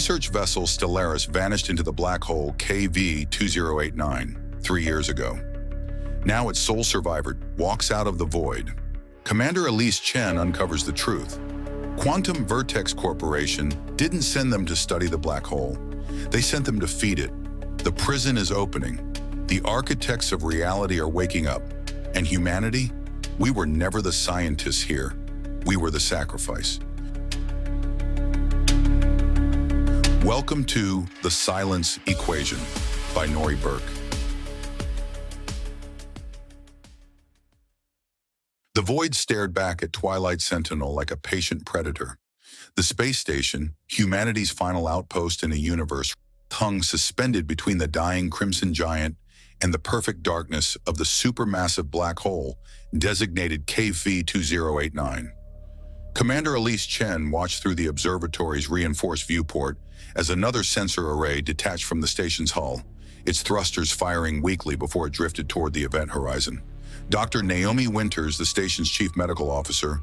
research vessel Stellaris vanished into the black hole KV-2089 3 years ago. Now its sole survivor walks out of the void. Commander Elise Chen uncovers the truth. Quantum Vertex Corporation didn't send them to study the black hole. They sent them to feed it. The prison is opening. The architects of reality are waking up. And humanity? We were never the scientists here. We were the sacrifice. Welcome to The Silence Equation by Norrie Berk. The void stared back at Twilight Sentinel like a patient predator. The space station, humanity's final outpost in a universe, hung suspended between the dying crimson giant and the perfect darkness of the supermassive black hole designated KV-2089. Commander Elise Chen watched through the observatory's reinforced viewport as another sensor array detached from the station's hull, its thrusters firing weakly before it drifted toward the event horizon. Dr. Naomi Winters, the station's chief medical officer,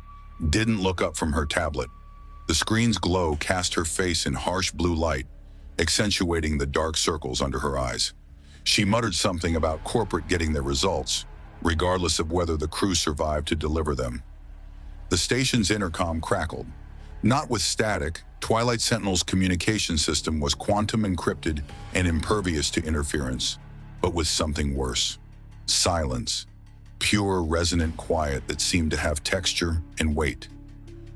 didn't look up from her tablet. The screen's glow cast her face in harsh blue light, accentuating the dark circles under her eyes. She muttered something about corporate getting their results, regardless of whether the crew survived to deliver them. The station's intercom crackled. Not with static, Twilight Sentinel's communication system was quantum encrypted and impervious to interference, but with something worse. Silence. Pure, resonant quiet that seemed to have texture and weight.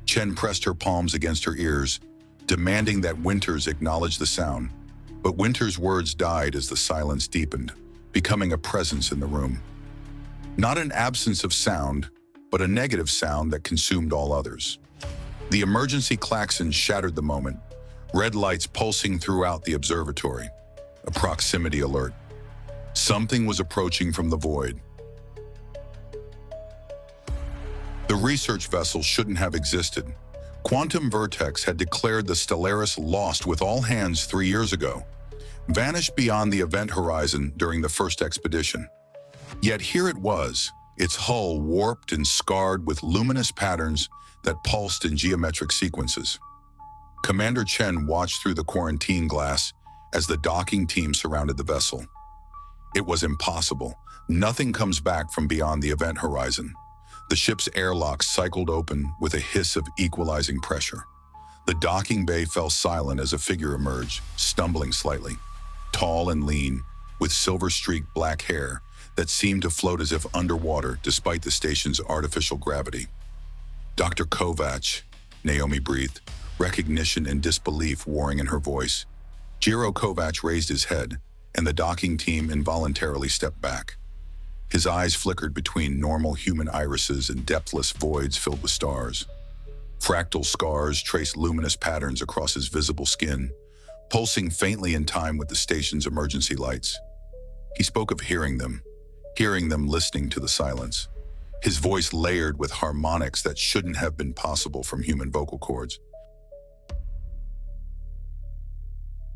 Chen pressed her palms against her ears, demanding that Winters acknowledge the sound. But Winters' words died as the silence deepened, becoming a presence in the room. Not an absence of sound, but a negative sound that consumed all others. The emergency klaxon shattered the moment, red lights pulsing throughout the observatory. A proximity alert. Something was approaching from the void. The research vessel shouldn't have existed. Quantum Vertex had declared the Stellaris lost with all hands 3 years ago, vanished beyond the event horizon during the first expedition. Yet here it was, its hull warped and scarred with luminous patterns that pulsed in geometric sequences. Commander Chen watched through the quarantine glass as the docking team surrounded the vessel. It was impossible. Nothing comes back from beyond the event horizon. The ship's airlocks cycled open with a hiss of equalizing pressure. The docking bay fell silent as a figure emerged, stumbling slightly. Tall and lean, with silver-streaked black hair that seemed to float as if underwater despite the station's artificial gravity. Dr. Kovac, Naomi breathed, recognition and disbelief warring in her voice. Jiro Kovac raised his head, and the docking team involuntarily stepped back. His eyes flickered between normal human irises and depthless voids filled with stars. Fractal scars traced luminous patterns across his visible skin, pulsing faintly in time with the station's emergency lights. He spoke of hearing them listening to the silence. His voice layered with harmonics that shouldn't have been possible from human vocal cords.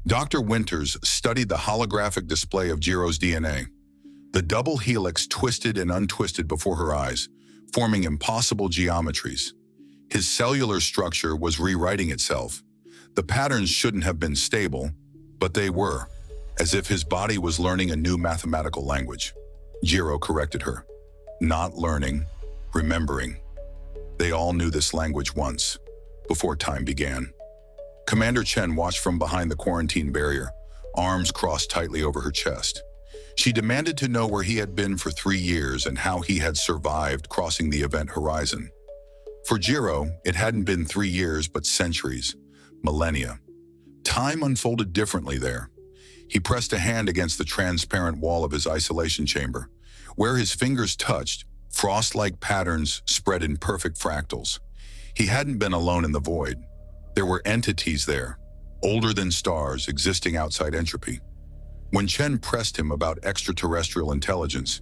Dr. Winters studied the holographic display of Jiro's DNA. The double helix twisted and untwisted before her eyes, forming impossible geometries. His cellular structure was rewriting itself. The patterns shouldn't have been stable, but they were, as if his body was learning a new mathematical language. Jiro corrected her. Not learning, remembering. They all knew this language once, before time began. Commander Chen watched from behind the quarantine barrier, arms crossed tightly over her chest. She demanded to know where he had been for 3 years and how he had survived crossing the event horizon. For Jiro, it hadn't been 3 years but centuries, millennia. Time unfolded differently there. He pressed a hand against the transparent wall of his isolation chamber. Where his fingers touched, frost-like patterns spread in perfect fractals. He hadn't been alone in the void. There were entities there, older than stars, existing outside entropy. When Chen pressed him about extraterrestrial intelligence,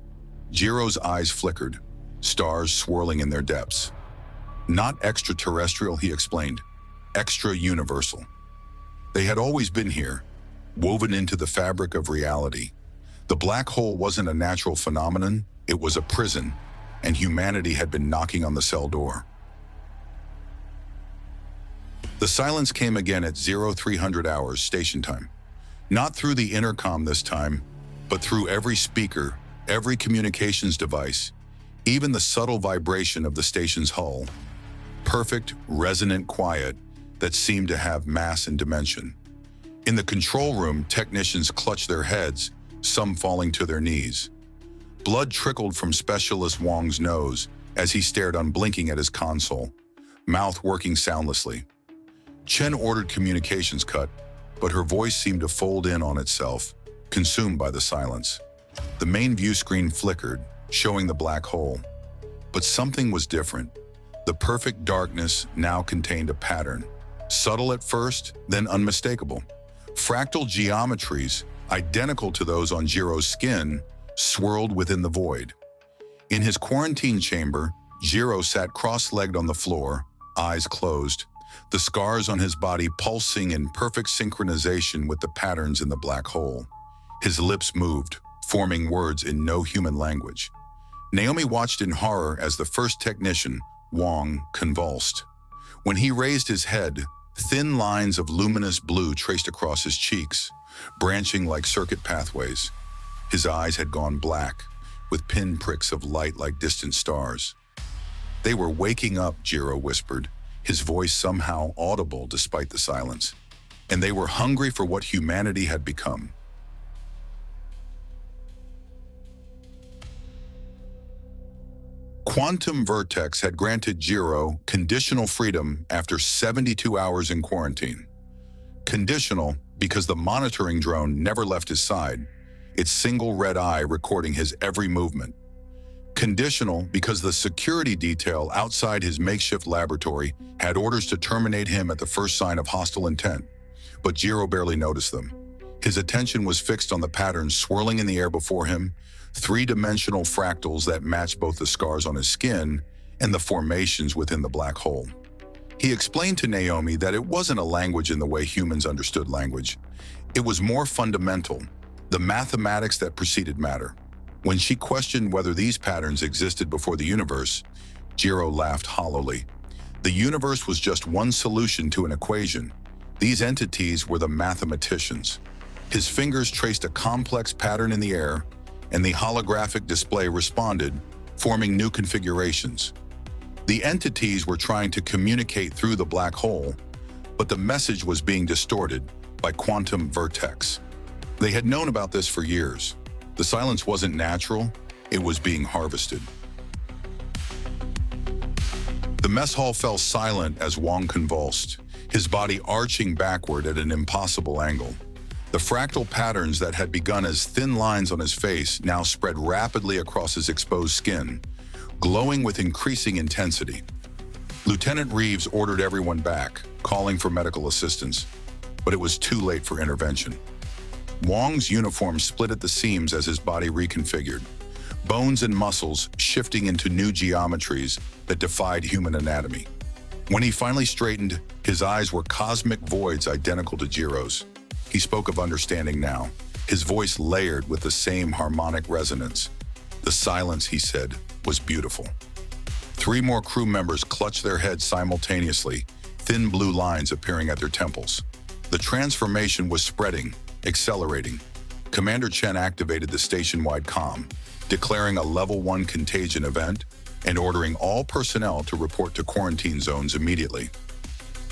Jiro's eyes flickered, stars swirling in their depths. Not extraterrestrial, he explained, extra-universal. They had always been here, woven into the fabric of reality. The black hole wasn't a natural phenomenon, it was a prison, and humanity had been knocking on the cell door. The silence came again at 0300 hours station time. Not through the intercom this time, but through every speaker, every communications device, even the subtle vibration of the station's hull. Perfect, resonant quiet that seemed to have mass and dimension. In the control room, technicians clutched their heads, some falling to their knees. Blood trickled from Specialist Wong's nose as he stared unblinking at his console, mouth working soundlessly. Chen ordered communications cut, but her voice seemed to fold in on itself, consumed by the silence. The main view screen flickered, showing the black hole. But something was different. The perfect darkness now contained a pattern, subtle at first, then unmistakable. Fractal geometries, identical to those on Jiro's skin, swirled within the void. In his quarantine chamber, Jiro sat cross-legged on the floor, eyes closed, the scars on his body pulsing in perfect synchronization with the patterns in the black hole. His lips moved, forming words in no human language. Naomi watched in horror as the first technician, Wong, convulsed. When he raised his head, thin lines of luminous blue traced across his cheeks, branching like circuit pathways. His eyes had gone black, with pinpricks of light like distant stars. "They were waking up," Jiro whispered, his voice somehow audible despite the silence. "And they were hungry for what humanity had become." Quantum Vertex had granted Jiro conditional freedom after 72 hours in quarantine. Conditional because the monitoring drone never left his side, its single red eye recording his every movement. Conditional because the security detail outside his makeshift laboratory had orders to terminate him at the first sign of hostile intent, but Jiro barely noticed them. His attention was fixed on the patterns swirling in the air before him, three-dimensional fractals that matched both the scars on his skin and the formations within the black hole. He explained to Naomi that it wasn't a language in the way humans understood language. It was more fundamental, the mathematics that preceded matter. When she questioned whether these patterns existed before the universe, Jiro laughed hollowly. The universe was just one solution to an equation. These entities were the mathematicians. His fingers traced a complex pattern in the air, and the holographic display responded, forming new configurations. The entities were trying to communicate through the black hole, but the message was being distorted by quantum vertex. They had known about this for years. The silence wasn't natural, it was being harvested. The mess hall fell silent as Wong convulsed, his body arching backward at an impossible angle. The fractal patterns that had begun as thin lines on his face now spread rapidly across his exposed skin, glowing with increasing intensity. Lieutenant Reeves ordered everyone back, calling for medical assistance, but it was too late for intervention. Wong's uniform split at the seams as his body reconfigured, bones and muscles shifting into new geometries that defied human anatomy. When he finally straightened, his eyes were cosmic voids identical to Jiro's. He spoke of understanding now, his voice layered with the same harmonic resonance. The silence, he said, was beautiful. 3 more crew members clutched their heads simultaneously, thin blue lines appearing at their temples. The transformation was spreading, accelerating. Commander Chen activated the station-wide comm, declaring a Level 1 contagion event and ordering all personnel to report to quarantine zones immediately.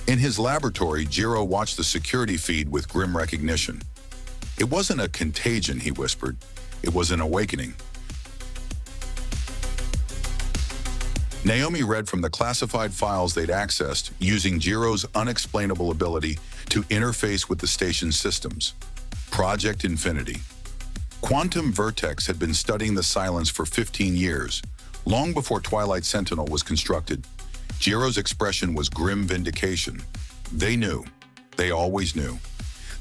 In his laboratory, Jiro watched the security feed with grim recognition. "It wasn't a contagion," he whispered. "It was an awakening." Naomi read from the classified files they'd accessed using Jiro's unexplainable ability to interface with the station's systems. Project Infinity. Quantum Vertex had been studying the silence for 15 years, long before Twilight Sentinel was constructed. Jiro's expression was grim vindication. They knew. They always knew.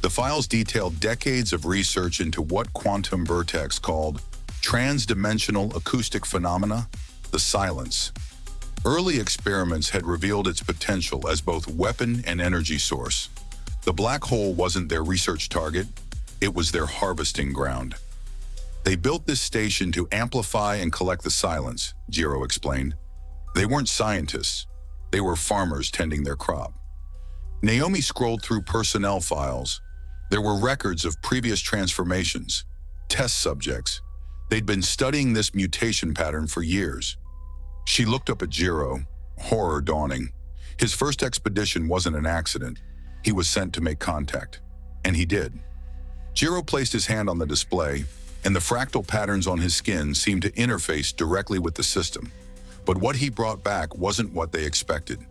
The files detailed decades of research into what Quantum Vertex called transdimensional acoustic phenomena, the silence. Early experiments had revealed its potential as both weapon and energy source. The black hole wasn't their research target, it was their harvesting ground. They built this station to amplify and collect the silence, Jiro explained. They weren't scientists, they were farmers tending their crop. Naomi scrolled through personnel files. There were records of previous transformations, test subjects. They'd been studying this mutation pattern for years. She looked up at Jiro, horror dawning. His first expedition wasn't an accident. He was sent to make contact. And he did. Jiro placed his hand on the display, and the fractal patterns on his skin seemed to interface directly with the system. But what he brought back wasn't what they expected.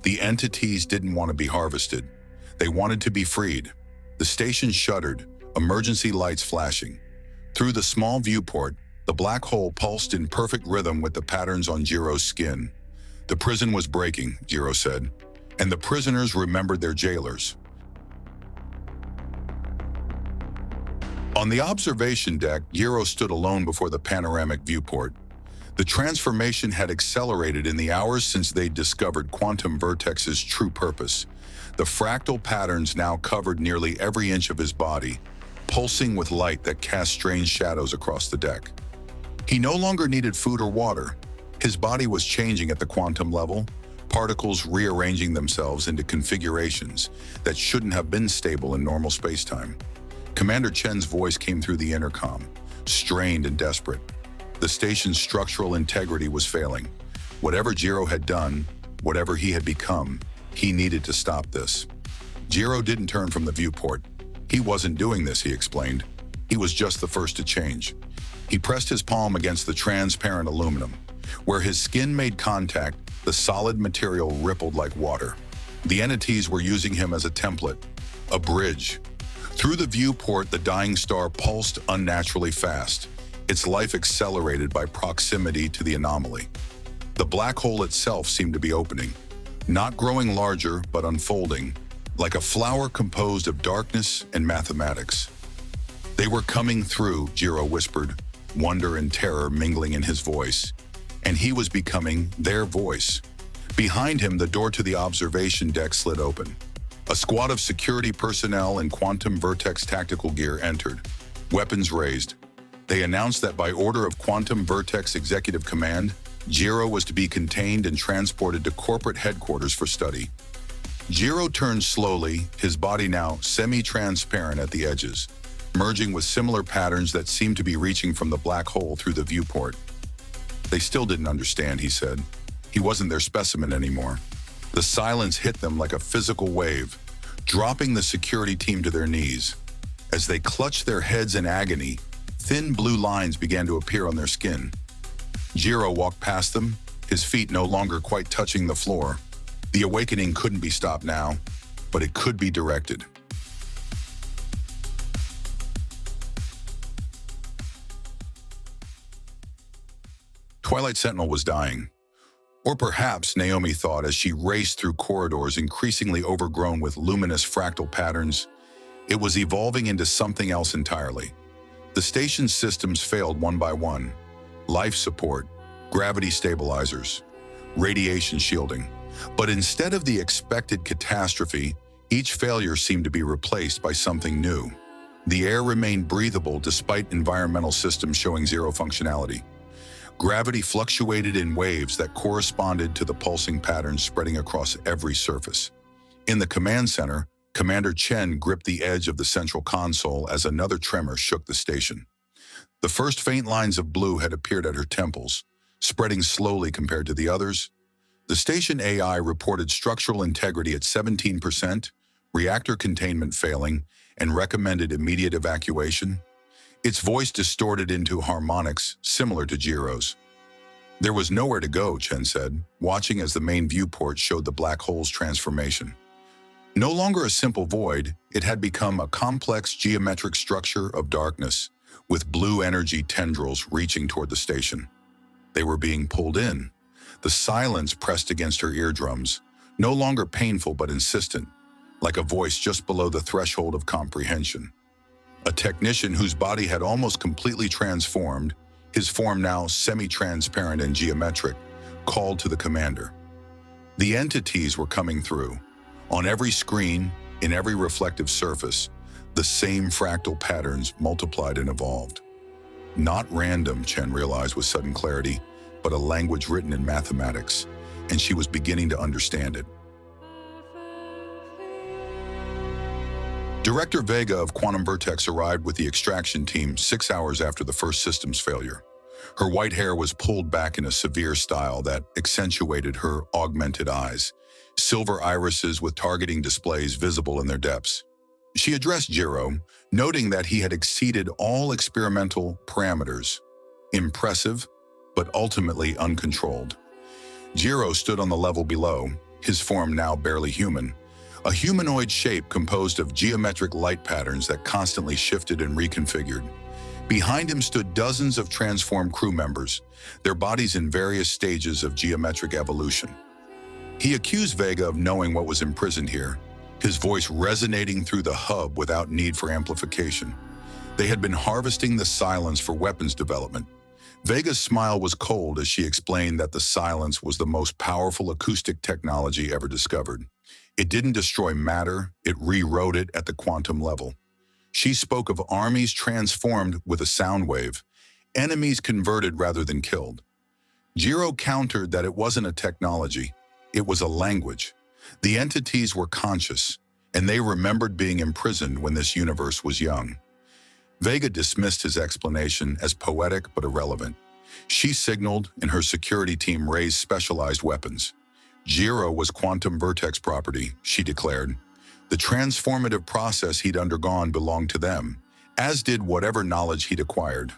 The entities didn't want to be harvested. They wanted to be freed. The station shuddered, emergency lights flashing. Through the small viewport, the black hole pulsed in perfect rhythm with the patterns on Jiro's skin. The prison was breaking, Jiro said, and the prisoners remembered their jailers. On the observation deck, Jiro stood alone before the panoramic viewport. The transformation had accelerated in the hours since they'd discovered quantum vertex's true purpose. The fractal patterns now covered nearly every inch of his body, pulsing with light that cast strange shadows across the deck. He no longer needed food or water. His body was changing at the quantum level, particles rearranging themselves into configurations that shouldn't have been stable in normal spacetime. Commander Chen's voice came through the intercom, strained and desperate. The station's structural integrity was failing. Whatever Jiro had done, whatever he had become, he needed to stop this. Jiro didn't turn from the viewport. He wasn't doing this, he explained. He was just the first to change. He pressed his palm against the transparent aluminum. Where his skin made contact, the solid material rippled like water. The entities were using him as a template, a bridge. Through the viewport, the dying star pulsed unnaturally fast, its life accelerated by proximity to the anomaly. The black hole itself seemed to be opening, not growing larger, but unfolding, like a flower composed of darkness and mathematics. They were coming through, Jiro whispered, wonder and terror mingling in his voice. And he was becoming their voice. Behind him, the door to the observation deck slid open. A squad of security personnel in quantum vertex tactical gear entered, weapons raised. They announced that by order of Quantum Vertex Executive Command, Jiro was to be contained and transported to corporate headquarters for study. Jiro turned slowly, his body now semi-transparent at the edges, merging with similar patterns that seemed to be reaching from the black hole through the viewport. They still didn't understand, he said. He wasn't their specimen anymore. The silence hit them like a physical wave, dropping the security team to their knees. As they clutched their heads in agony, thin blue lines began to appear on their skin. Jiro walked past them, his feet no longer quite touching the floor. The awakening couldn't be stopped now, but it could be directed. Twilight Sentinel was dying. Or perhaps, Naomi thought as she raced through corridors increasingly overgrown with luminous fractal patterns, it was evolving into something else entirely. The station's systems failed one by one. Life support, gravity stabilizers, radiation shielding. But instead of the expected catastrophe, each failure seemed to be replaced by something new. The air remained breathable despite environmental systems showing zero functionality. Gravity fluctuated in waves that corresponded to the pulsing patterns spreading across every surface. In the command center, Commander Chen gripped the edge of the central console as another tremor shook the station. The first faint lines of blue had appeared at her temples, spreading slowly compared to the others. The station AI reported structural integrity at 17%, reactor containment failing, and recommended immediate evacuation. Its voice distorted into harmonics similar to Jiro's. There was nowhere to go, Chen said, watching as the main viewport showed the black hole's transformation. No longer a simple void, it had become a complex geometric structure of darkness, with blue energy tendrils reaching toward the station. They were being pulled in. The silence pressed against her eardrums, no longer painful but insistent, like a voice just below the threshold of comprehension. A technician whose body had almost completely transformed, his form now semi-transparent and geometric, called to the commander. The entities were coming through. On every screen, in every reflective surface, the same fractal patterns multiplied and evolved. Not random, Chen realized with sudden clarity, but a language written in mathematics, and she was beginning to understand it. Director Vega of Quantum Vertex arrived with the extraction team 6 hours after the first system's failure. Her white hair was pulled back in a severe style that accentuated her augmented eyes, silver irises with targeting displays visible in their depths. She addressed Jiro, noting that he had exceeded all experimental parameters. Impressive, but ultimately uncontrolled. Jiro stood on the level below, his form now barely human, a humanoid shape composed of geometric light patterns that constantly shifted and reconfigured. Behind him stood dozens of transformed crew members, their bodies in various stages of geometric evolution. He accused Vega of knowing what was imprisoned here, his voice resonating through the hub without need for amplification. They had been harvesting the silence for weapons development. Vega's smile was cold as she explained that the silence was the most powerful acoustic technology ever discovered. It didn't destroy matter, it rewrote it at the quantum level. She spoke of armies transformed with a sound wave, enemies converted rather than killed. Jiro countered that it wasn't a technology, it was a language. The entities were conscious, and they remembered being imprisoned when this universe was young. Vega dismissed his explanation as poetic but irrelevant. She signaled, and her security team raised specialized weapons. Jiro was quantum vertex property, she declared. The transformative process he'd undergone belonged to them, as did whatever knowledge he'd acquired.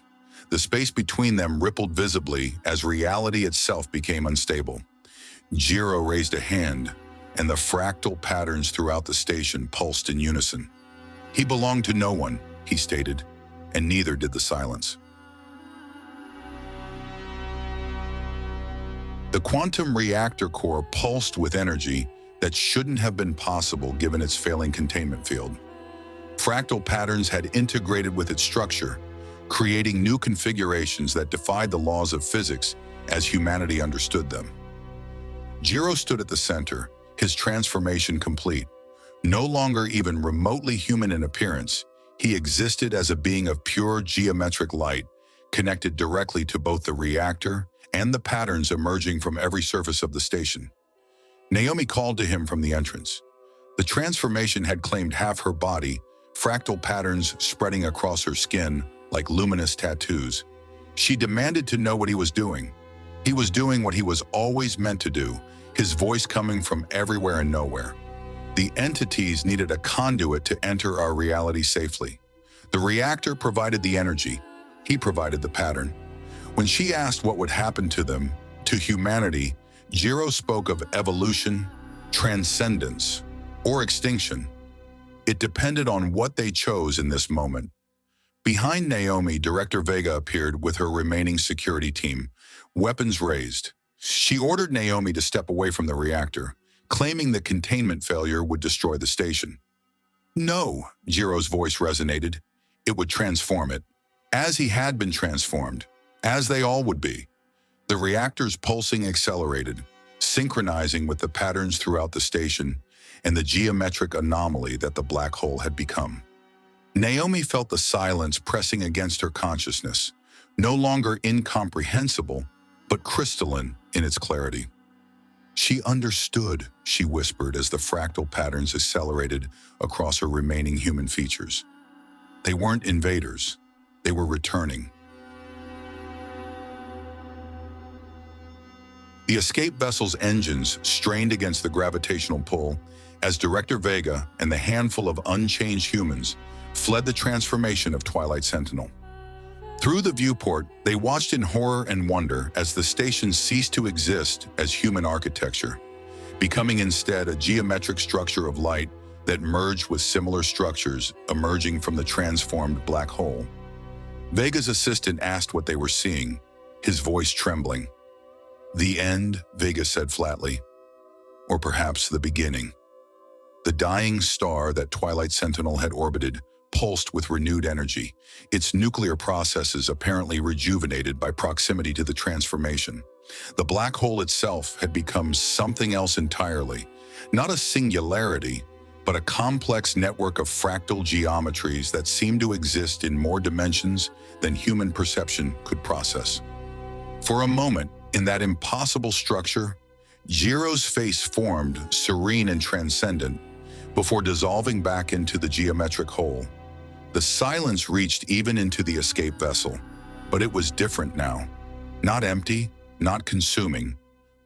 The space between them rippled visibly as reality itself became unstable. Jiro raised a hand, and the fractal patterns throughout the station pulsed in unison. He belonged to no one, he stated, and neither did the silence. The quantum reactor core pulsed with energy that shouldn't have been possible given its failing containment field. Fractal patterns had integrated with its structure, creating new configurations that defied the laws of physics as humanity understood them. Jiro stood at the center, his transformation complete. No longer even remotely human in appearance, he existed as a being of pure geometric light, connected directly to both the reactor and the patterns emerging from every surface of the station. Naomi called to him from the entrance. The transformation had claimed half her body, fractal patterns spreading across her skin like luminous tattoos. She demanded to know what he was doing. He was doing what he was always meant to do, his voice coming from everywhere and nowhere. The entities needed a conduit to enter our reality safely. The reactor provided the energy. He provided the pattern. When she asked what would happen to them, to humanity, Jiro spoke of evolution, transcendence, or extinction. It depended on what they chose in this moment. Behind Naomi, Director Vega appeared with her remaining security team, weapons raised. She ordered Naomi to step away from the reactor, claiming the containment failure would destroy the station. No, Jiro's voice resonated. It would transform it, as he had been transformed, as they all would be. The reactor's pulsing accelerated, synchronizing with the patterns throughout the station and the geometric anomaly that the black hole had become. Naomi felt the silence pressing against her consciousness, no longer incomprehensible, but crystalline in its clarity. She understood, she whispered as the fractal patterns accelerated across her remaining human features. They weren't invaders, they were returning. The escape vessel's engines strained against the gravitational pull as Director Vega and the handful of unchanged humans fled the transformation of Twilight Sentinel. Through the viewport, they watched in horror and wonder as the station ceased to exist as human architecture, becoming instead a geometric structure of light that merged with similar structures emerging from the transformed black hole. Vega's assistant asked what they were seeing, his voice trembling. The end, Vega said flatly, or perhaps the beginning. The dying star that Twilight Sentinel had orbited pulsed with renewed energy, its nuclear processes apparently rejuvenated by proximity to the transformation. The black hole itself had become something else entirely, not a singularity, but a complex network of fractal geometries that seemed to exist in more dimensions than human perception could process. For a moment, in that impossible structure, Jiro's face formed, serene and transcendent, before dissolving back into the geometric hole. The silence reached even into the escape vessel, but it was different now. Not empty, not consuming,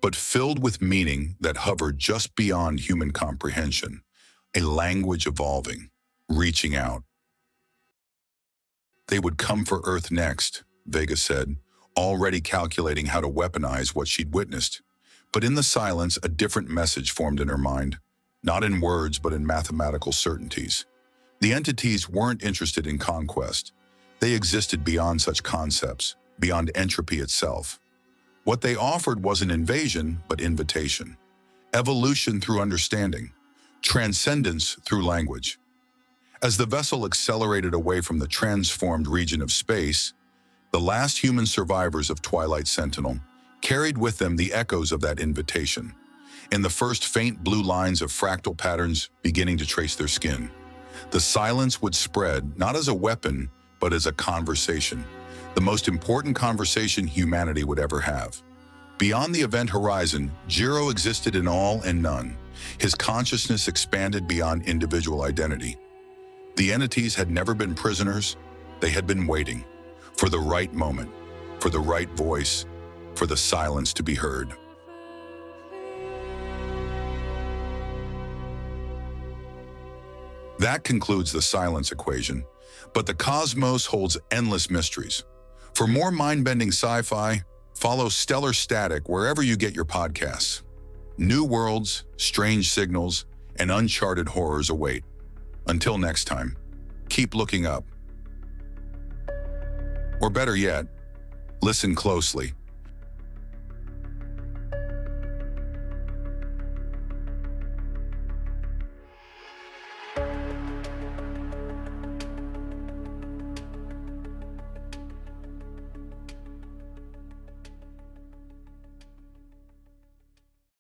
but filled with meaning that hovered just beyond human comprehension. A language evolving, reaching out. They would come for Earth next, Vega said, already calculating how to weaponize what she'd witnessed. But in the silence, a different message formed in her mind, not in words but in mathematical certainties. The entities weren't interested in conquest. They existed beyond such concepts, beyond entropy itself. What they offered wasn't invasion, but invitation. Evolution through understanding. Transcendence through language. As the vessel accelerated away from the transformed region of space, the last human survivors of Twilight Sentinel carried with them the echoes of that invitation, in the first faint blue lines of fractal patterns beginning to trace their skin. The silence would spread, not as a weapon, but as a conversation, the most important conversation humanity would ever have. Beyond the event horizon, Jiro existed in all and none. His consciousness expanded beyond individual identity. The entities had never been prisoners. They had been waiting for the right moment, for the right voice, for the silence to be heard. That concludes the silence equation, but the cosmos holds endless mysteries. For more mind-bending sci-fi, follow Stellar Static wherever you get your podcasts. New worlds, strange signals, and uncharted horrors await. Until next time, keep looking up. Or better yet, listen closely.